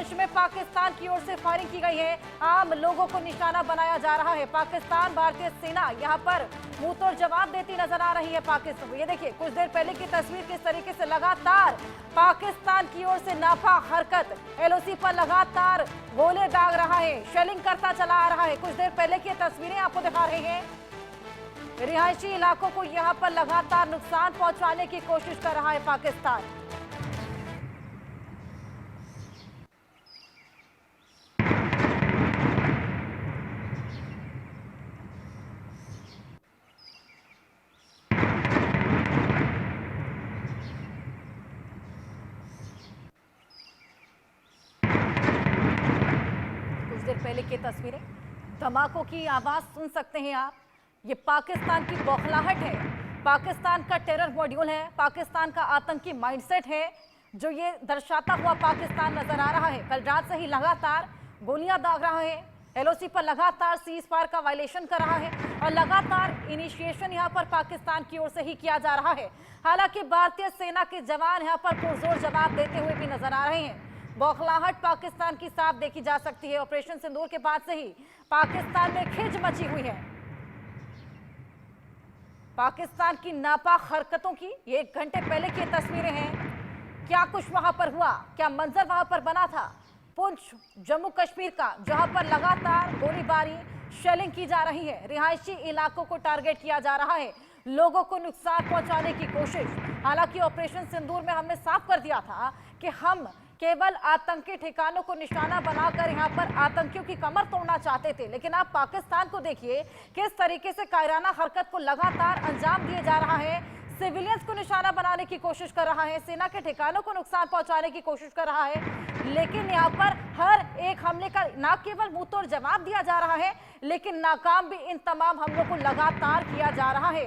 पुंछ में पाकिस्तान की ओर से फायरिंग की गई है। आम लोगों को निशाना बनाया जा रहा है। पाकिस्तान, भारतीय सेना यहां पर मुंह तोड़ जवाब देती नजर आ रही है पाकिस्तान। ये देखिए कुछ देर पहले की तस्वीर, किस तरीके से लगातार पाकिस्तान की ओर से नापाक हरकत, एलओसी पर लगातार गोले दाग रहा है, शेलिंग करता चला आ रहा है। कुछ देर पहले की तस्वीरें आपको दिखा रहे हैं। रिहायशी इलाकों को यहां पर लगातार नुकसान पहुंचाने की कोशिश कर रहा है पाकिस्तान। कुछ देर पहले की तस्वीरें, धमाकों की आवाज सुन सकते हैं आप। ये पाकिस्तान की बौखलाहट है, पाकिस्तान का टेरर मॉड्यूल है, पाकिस्तान का आतंकी माइंडसेट है जो ये दर्शाता हुआ पाकिस्तान नजर आ रहा है। कल रात से ही लगातार गोलियां दाग रहा है, एलओसी पर लगातार सीज फायर का वायलेशन कर रहा है और लगातार इनिशिएशन यहां पर पाकिस्तान की ओर से ही किया जा रहा है। हालांकि भारतीय सेना के जवान यहां पर पुरजोर जवाब देते हुए भी नजर आ रहे हैं। बौखलाहट पाकिस्तान की साफ देखी जा सकती है। ऑपरेशन सिंदूर के बाद से ही पाकिस्तान में खिज मची हुई है। पाकिस्तान की नापाक हरकतों की ये 1 घंटे पहले की तस्वीरें हैं। क्या कुछ वहां पर हुआ, क्या मंजर वहां पर बना था। पुंछ जम्मू कश्मीर का, जहां पर लगातार गोलीबारी, शेलिंग की जा रही है, रिहायशी इलाकों को टारगेट किया जा रहा है, लोगों को नुकसान पहुंचाने की कोशिश। हालांकि ऑपरेशन सिंदूर में हमने साफ कर दिया था कि हम केवल आतंकी ठिकानों को निशाना बनाकर यहां पर आतंकियों की कमर तोड़ना चाहते थे, लेकिन आप पाकिस्तान को देखिए किस तरीके से कायराना हरकत को लगातार अंजाम दिए जा रहा है। सिविलियंस को निशाना बनाने की कोशिश कर रहा है, सेना के ठिकानों को नुकसान पहुंचाने की कोशिश कर रहा है। लेकिन यहाँ पर हर एक हमले का न केवल मुंह तोड़ जवाब दिया जा रहा है, लेकिन नाकाम भी इन तमाम हमलों को लगातार किया जा रहा है।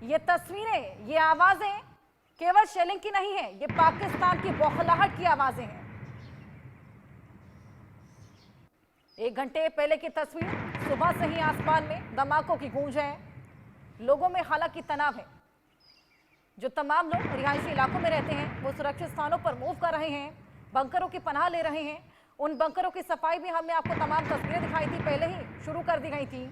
ये तस्वीरें, ये आवाजें केवल शेलिंग की नहीं है, ये पाकिस्तान की बौखलाहट की आवाजें हैं। 1 घंटे पहले की तस्वीर, सुबह से ही आसमान में धमाकों की गूंज है, लोगों में हालांकि तनाव है। जो तमाम लोग रिहायशी इलाकों में रहते हैं वो सुरक्षित स्थानों पर मूव कर रहे हैं, बंकरों की पनाह ले रहे हैं। उन बंकरों की सफाई भी हमने आपको तमाम तस्वीरें दिखाई थी, पहले ही शुरू कर दी गई थी।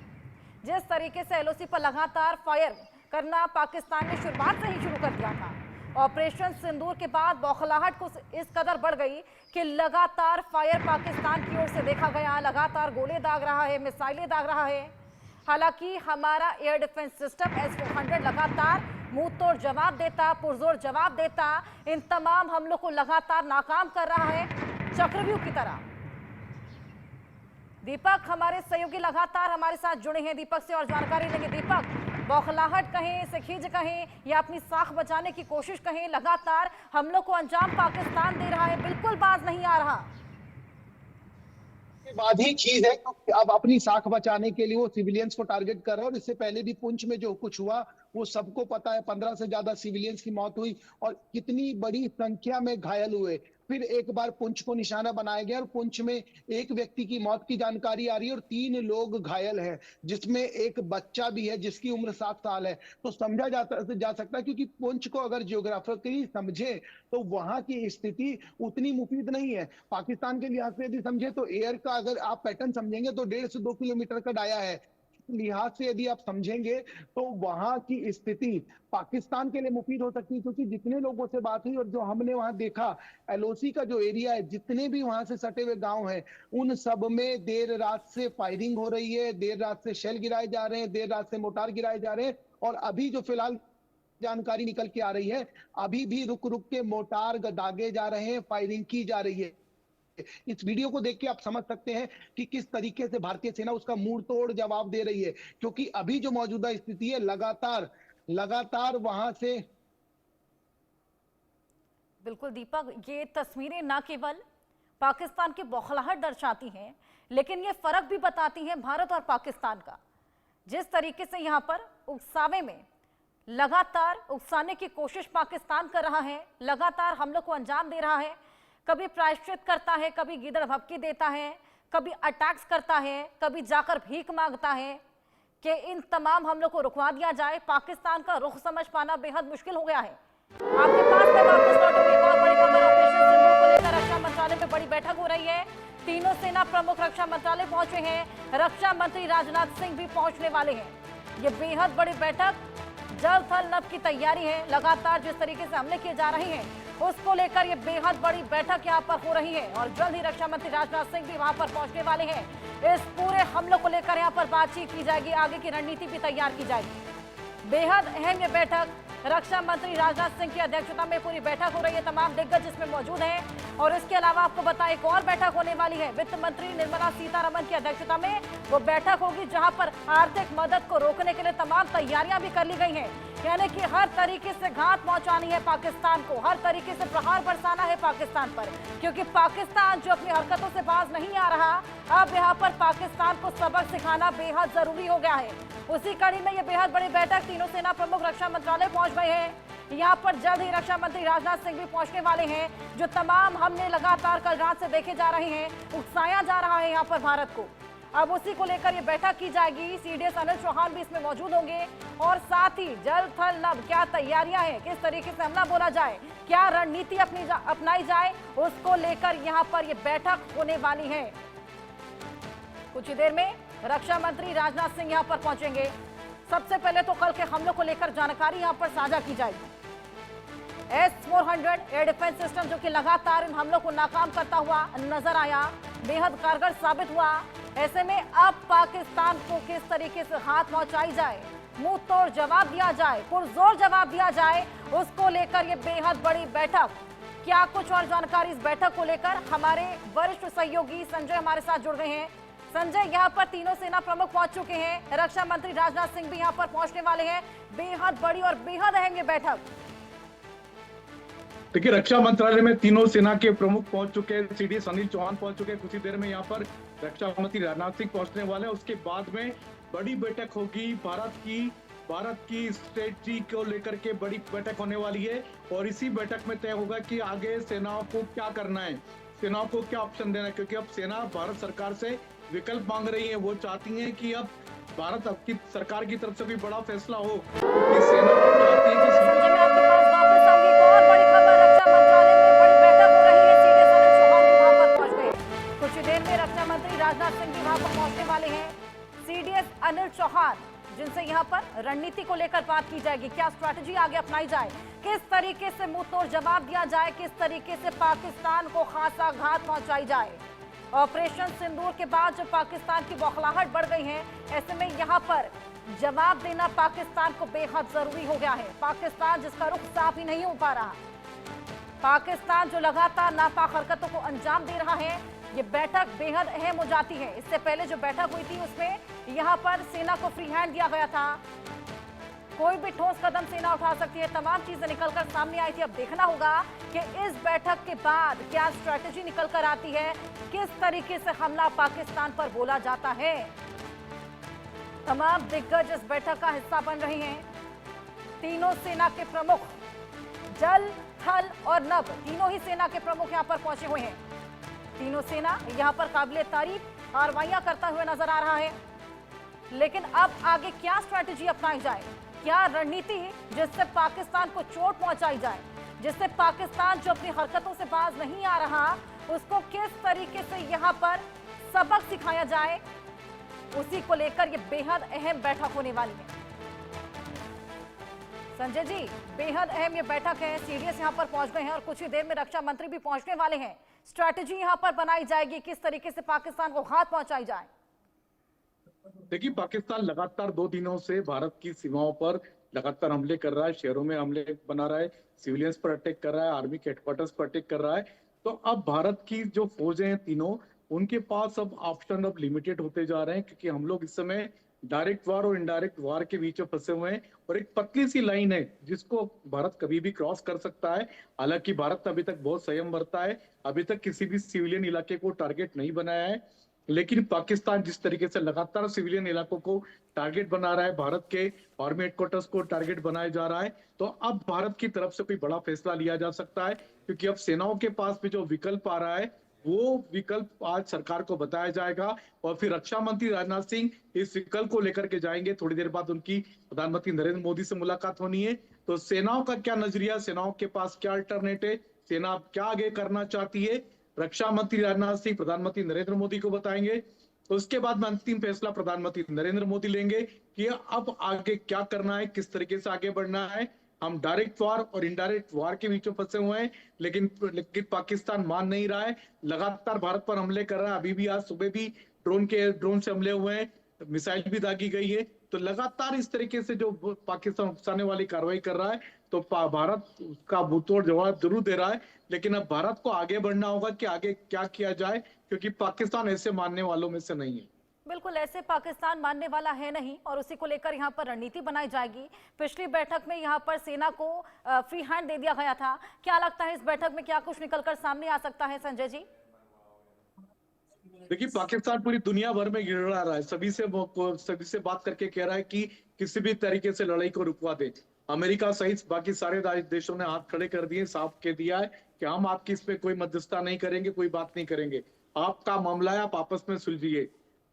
जिस तरीके से एलओसी पर लगातार फायर करना पाकिस्तान ने शुरुआत से ही शुरू कर दिया था। ऑपरेशन सिंदूर के बाद बौखलाहट को इस कदर बढ़ गई कि लगातार फायर पाकिस्तान की ओर से देखा गया, लगातार गोले दाग रहा है, मिसाइलें दाग रहा है। हालांकि हमारा एयर डिफेंस सिस्टम S-400 लगातार मुंह तोड़ जवाब देता, पुरजोर जवाब देता, इन तमाम हमलों को लगातार नाकाम कर रहा है, चक्रव्यूह की तरह। दीपक हमारे सहयोगी लगातार हमारे साथ जुड़े हैं, दीपक से और जानकारी लेंगे। दीपक, बौखलाहट कहें, इसे खींच कहें या अपनी साख बचाने की कोशिश कहें, लगातार हमलों को अंजाम पाकिस्तान दे रहा है, बिल्कुल बाज नहीं आ रहा। बाद ही चीज है क्योंकि अब अपनी साख बचाने के लिए वो सिविलियंस को टारगेट कर रहा है। और इससे पहले भी पुंछ में जो कुछ हुआ वो सबको पता है। 15 से ज्यादा सिविलियंस की मौत हुई और कितनी बड़ी संख्या में घायल हुए। फिर एक बार पुंछ को निशाना बनाया गया और पुंछ में एक व्यक्ति की मौत की जानकारी आ रही है और 3 लोग घायल हैं, जिसमें एक बच्चा भी है जिसकी उम्र 7 साल है। तो समझा जा सकता है क्योंकि पुंछ को अगर जियोग्राफिकली समझे तो वहां की स्थिति उतनी मुफीद नहीं है। पाकिस्तान के लिहाज से यदि समझे तो एयर का अगर आप पैटर्न समझेंगे तो 1.5 से 2 किलोमीटर का डाया है। लिहाज से यदि आप समझेंगे तो वहां की स्थिति पाकिस्तान के लिए मुफीद हो सकती है क्योंकि जितने लोगों से बात हुई और जो हमने वहां देखा, एलओसी का जो एरिया है, जितने भी वहां से सटे हुए गांव हैं, उन सब में देर रात से फायरिंग हो रही है, देर रात से शेल गिराए जा रहे हैं, देर रात से मोटार गिराए जा रहे हैं। और अभी जो फिलहाल जानकारी निकल के आ रही है, अभी भी रुक रुक के मोटार दागे जा रहे हैं, फायरिंग की जा रही है। इस वीडियो को देख के आप समझ सकते हैं कि किस तरीके से भारतीय सेना उसका मुंह तोड़ जवाब दे रही है क्योंकि अभी जो मौजूदा स्थिति है लगातार वहां से। बिल्कुल दीपक, ये तस्वीरें ना केवल पाकिस्तान की बौखलाहट दर्शाती हैं, लेकिन ये फर्क भी बताती हैं भारत और पाकिस्तान का। जिस तरीके से यहाँ पर उकसावे में लगातार उकसाने की कोशिश पाकिस्तान कर रहा है, लगातार हमलों को अंजाम दे रहा है, कभी प्रायश्चित करता है, कभी गिदड़ भपकी देता है, कभी अटैक्स करता है, कभी जाकर भीख मांगता है कि इन तमाम हमलों को रुकवा दिया जाए। पाकिस्तान का रुख समझ पाना बेहद मुश्किल हो गया है। आपके पास मैं वापस लौटूंगी। बहुत बड़ी खबर, ऑपरेशन सिंदूर को लेकर रक्षा मंत्रालय में बड़ी बैठक हो रही है। तीनों सेना प्रमुख रक्षा मंत्रालय पहुंचे हैं। रक्षा मंत्री राजनाथ सिंह भी पहुंचने वाले हैं। ये बेहद बड़ी बैठक जल थल नभ की तैयारी है। लगातार जिस तरीके से हमले किए जा रहे हैं उसको लेकर ये बेहद बड़ी बैठक यहाँ पर हो रही है और जल्द ही रक्षा मंत्री राजनाथ सिंह भी वहां पर पहुंचने वाले हैं। इस पूरे हमलों को लेकर यहाँ पर बातचीत की जाएगी, आगे की रणनीति भी तैयार की जाएगी। बेहद अहम ये बैठक रक्षा मंत्री राजनाथ सिंह की अध्यक्षता में पूरी बैठक हो रही है। तमाम दिग्गज इसमें मौजूद हैं और इसके अलावा आपको बताएं एक और बैठक होने वाली है। वित्त मंत्री निर्मला सीतारमण की अध्यक्षता में वो बैठक होगी जहां पर आर्थिक मदद को रोकने के लिए तमाम तैयारियां भी कर ली गई हैं। यानी कि हर तरीके से घात पहुंचानी है पाकिस्तान को, हर तरीके से प्रहार बरसाना है पाकिस्तान पर, क्योंकि पाकिस्तान जो अपनी हरकतों से बाज नहीं आ रहा, अब यहाँ पर पाकिस्तान को सबक सिखाना बेहद जरूरी हो गया है। उसी कड़ी में ये बेहद बड़ी बैठक तीनों सेना प्रमुख रक्षा मंत्रालय पहुंच गए हैं। यहाँ पर जल्द ही रक्षा मंत्री राजनाथ सिंह भी पहुंचने वाले हैं। जो तमाम हमले लगातार कल रात से देखे जा रहे हैं, उकसाया जा रहा है यहाँ पर भारत को, अब उसी को लेकर ये बैठक की जाएगी। सीडीएस अनिल चौहान भी इसमें मौजूद होंगे और साथ ही जल थल नभ क्या तैयारियां हैं, किस तरीके से हमला बोला जाए, क्या रणनीति अपनाई जाए, उसको लेकर यहाँ पर ये बैठक होने वाली है। कुछ ही देर में रक्षा मंत्री राजनाथ सिंह यहाँ पर पहुंचेंगे। सबसे पहले तो कल के हमलों को लेकर जानकारी यहाँ पर साझा की जाएगी। S-400 एयर डिफेंस सिस्टम जो कि लगातार इन हमलों को नाकाम करता हुआ नजर आया, बेहद कारगर साबित हुआ। ऐसे में अब पाकिस्तान को किस तरीके से हाथ पहुंचाई जाए, मुंह तोड़ जवाब दिया जाए, पुरजोर जवाब दिया जाए, उसको लेकर ये बेहद बड़ी बैठक। क्या कुछ और जानकारी इस बैठक को लेकर हमारे वरिष्ठ सहयोगी संजय हमारे साथ जुड़ गए हैं। संजय, यहाँ पर तीनों सेना प्रमुख पहुंच चुके हैं, रक्षा मंत्री राजनाथ सिंह भी यहाँ पर पहुंचने वाले हैं। बेहद बड़ी और बेहद अहम ये बैठक। देखिए, रक्षा मंत्रालय में तीनों सेना के प्रमुख पहुंच चुके हैं। सीडीएस अनिल चौहान पहुंच चुके हैं। कुछ ही देर में यहाँ पर रक्षा मंत्री राजनाथ सिंह पहुंचने वाले हैं। उसके बाद में बड़ी बैठक होगी। भारत की स्ट्रेटजी को लेकर के बड़ी बैठक होने वाली है और इसी बैठक में तय होगा कि आगे सेनाओं को क्या करना है, सेनाओं को क्या ऑप्शन देना है, क्योंकि अब सेना भारत सरकार से विकल्प मांग रही है। वो चाहती है कि अब भारत की सरकार की तरफ से भी बड़ा फैसला हो कि सेना चाहती है कि राजनाथ सिंह भी वहां पर पहुंचने वाले हैं। सीडीएस अनिल चौहान जिनसे यहां पर रणनीति को लेकर बात की जाएगी, क्या स्ट्रैटेजी आगे अपनाई जाए, किस तरीके से मुंह तोड़ जवाब दिया जाए, किस तरीके से पाकिस्तान को खासा घात पहुंचाई जाए। ऑपरेशन सिंदूर के बाद जो पाकिस्तान की बौखलाहट बढ़ गई है, ऐसे में यहां पर जवाब देना पाकिस्तान को बेहद जरूरी हो गया है। पाकिस्तान जिसका रुख साफ ही नहीं हो पा रहा, पाकिस्तान जो लगातार नापाक हरकतों को अंजाम दे रहा है, ये बैठक बेहद अहम हो जाती है। इससे पहले जो बैठक हुई थी उसमें यहाँ पर सेना को फ्री हैंड दिया गया था, कोई भी ठोस कदम सेना उठा सकती है, तमाम चीजें निकलकर सामने आई थी। अब देखना होगा कि इस बैठक के बाद क्या स्ट्रैटेजी निकल कर आती है, किस तरीके से हमला पाकिस्तान पर बोला जाता है। तमाम दिग्गज इस बैठक का हिस्सा बन रहे हैं। तीनों सेना के प्रमुख, जल थल और नभ, तीनों ही सेना के प्रमुख यहाँ पर पहुंचे हुए हैं। तीनों सेना यहाँ पर काबिले तारीफ कार्रवाइयां करता हुआ नजर आ रहा है। लेकिन अब आगे क्या स्ट्रैटेजी अपनाई जाए, क्या रणनीति जिससे पाकिस्तान को चोट पहुंचाई जाए, जिससे पाकिस्तान जो अपनी हरकतों से बाज नहीं आ रहा, उसको किस तरीके से यहाँ पर सबक सिखाया जाए, उसी को लेकर ये बेहद अहम बैठक होने वाली है। संजय जी, बेहद अहम ये बैठक है। सीडीएस यहाँ पर पहुंच गए हैं और कुछ ही देर में रक्षा मंत्री भी पहुंचने वाले हैं। स्ट्रैटेजी यहाँ पर बनाई जाएगी, किस तरीके से पाकिस्तान को घात पहुंचाई जाए। देखिए, पाकिस्तान लगातार 2 दिनों से भारत की सीमाओं पर लगातार हमले कर रहा है, शहरों में हमले बना रहा है, सिविलियंस पर अटैक कर रहा है, आर्मी के हेडक्वार्टर्स पर अटैक कर रहा है। तो अब भारत की जो फौजें हैं तीनों, उनके पास अब ऑप्शन अब लिमिटेड होते जा रहे हैं, क्योंकि हम लोग इस समय डायरेक्ट वार और इनडायरेक्ट वार के बीच में फंसे हुए हैं और एक पतली सी लाइन है जिसको भारत कभी भी क्रॉस कर सकता है। हालांकि भारत अभी तक बहुत संयम बरता है, अभी तक किसी भी सिविलियन इलाके को टारगेट नहीं बनाया है, लेकिन पाकिस्तान जिस तरीके से लगातार सिविलियन इलाकों को टारगेट बना रहा है, भारत के आर्मी हेडक्वार्टर्स को टारगेट बनाया जा रहा है, तो अब भारत की तरफ से कोई बड़ा फैसला लिया जा सकता है, क्योंकि अब सेनाओं के पास भी जो विकल्प आ रहा है वो विकल्प आज सरकार को बताया जाएगा और फिर रक्षा मंत्री राजनाथ सिंह इस विकल्प को लेकर के जाएंगे। थोड़ी देर बाद उनकी प्रधानमंत्री नरेंद्र मोदी से मुलाकात होनी है। तो सेनाओं का क्या नजरिया, सेनाओं के पास क्या अल्टरनेट है, सेना क्या आगे करना चाहती है, रक्षा मंत्री राजनाथ सिंह प्रधानमंत्री नरेंद्र मोदी को बताएंगे। तो उसके बाद में अंतिम फैसला प्रधानमंत्री नरेंद्र मोदी लेंगे कि अब आगे क्या करना है, किस तरीके से आगे बढ़ना है। हम डायरेक्ट वार और इनडायरेक्ट वार के बीच में फंसे हुए हैं, लेकिन पाकिस्तान मान नहीं रहा है, लगातार भारत पर हमले कर रहा है। अभी भी आज सुबह भी ड्रोन से हमले हुए हैं, मिसाइल भी दागी गई है। तो लगातार इस तरीके से जो पाकिस्तान उकसाने वाली कार्रवाई कर रहा है, तो भारत का मुंहतोड़ जवाब जरूर दे रहा है। लेकिन अब भारत को आगे बढ़ना होगा कि आगे क्या किया जाए, क्योंकि पाकिस्तान ऐसे मानने वालों में से नहीं है। बिल्कुल, ऐसे पाकिस्तान मानने वाला है नहीं और उसी को लेकर यहाँ पर रणनीति बनाई जाएगी। पिछली बैठक में यहाँ पर सेना को फ्री हैंड दे दिया गया था। क्या लगता है इस बैठक में क्या कुछ निकलकर सामने आ सकता है, संजय जी? देखिए, पाकिस्तान पूरी दुनिया भर में गिड़ा रहा है, सभी से बात करके कह रहा है कि किसी भी तरीके से लड़ाई को रुकवा दे। अमेरिका सहित बाकी सारे देशों ने हाथ खड़े कर दिए, साफ कह दिया है कि हम आपकी इस पे कोई मध्यस्थता नहीं करेंगे, कोई बात नहीं करेंगे, आपका मामला है, आप आपस में सुलझिए।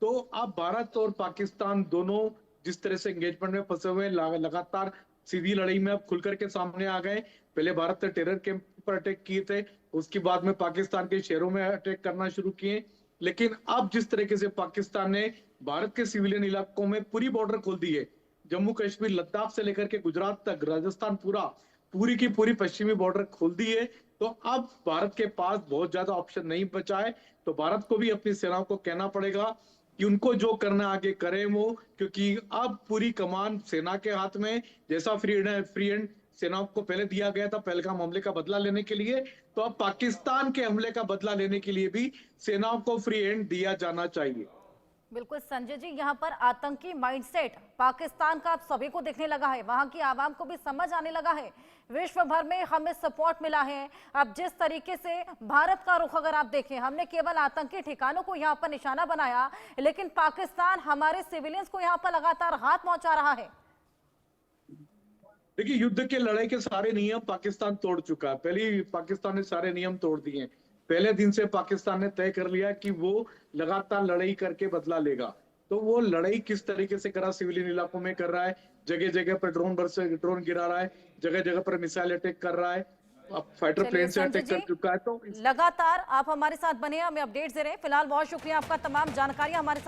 तो अब भारत और पाकिस्तान दोनों जिस तरह से एंगेजमेंट में फंसे हुए, लगातार सीधी लड़ाई में अब खुलकर के सामने आ गए। पहले भारत ने टेरर कैंप पर अटैक किए थे, उसके बाद में पाकिस्तान के शहरों में अटैक करना शुरू किए। लेकिन अब जिस तरीके से पाकिस्तान ने भारत के सिविलियन इलाकों में पूरी बॉर्डर खोल दी है, जम्मू कश्मीर लद्दाख से लेकर के गुजरात तक, राजस्थान पूरी की पूरी पश्चिमी बॉर्डर खोल दी है, तो अब भारत के पास बहुत ज्यादा ऑप्शन नहीं बचा है। तो भारत को भी अपनी सेनाओं को कहना पड़ेगा कि उनको जो करना आगे करें वो, क्योंकि अब पूरी कमान सेना के हाथ में। जैसा फ्री एंड सेनाओं को पहले दिया गया था पहलगाम हमले का बदला लेने के लिए, तो अब पाकिस्तान के हमले का बदला लेने के लिए भी सेनाओं को फ्री हैंड दिया जाना चाहिए। बिल्कुल संजय जी, यहाँ पर आतंकी माइंडसेट पाकिस्तान का आप सभी को दिखने लगा है, वहां की आवाम को भी समझ आने लगा है। विश्व भर में हमें सपोर्ट मिला है। अब जिस तरीके से भारत का रुख अगर आप देखें, हमने केवल आतंकी ठिकानों को यहाँ पर निशाना बनाया, लेकिन पाकिस्तान हमारे सिविलियंस को यहाँ पर लगातार हाथ पहुंचा रहा है। देखिए, युद्ध के लड़ाई के सारे नियम पाकिस्तान तोड़ चुका है। पहले ही पाकिस्तान ने सारे नियम तोड़ दिए हैं। पहले दिन से पाकिस्तान ने तय कर लिया कि वो लगातार लड़ाई करके बदला लेगा। तो वो लड़ाई किस तरीके से कर रहा, सिविलियन इलाकों में कर रहा है, जगह जगह पर ड्रोन गिरा रहा है, जगह जगह पर मिसाइल अटैक कर रहा है, अब फाइटर प्लेन से अटैक कर चुका है। तो लगातार आप हमारे साथ बने, हमें अपडेट्स दे रहे हैं। फिलहाल बहुत शुक्रिया आपका, तमाम जानकारियां हमारे साथ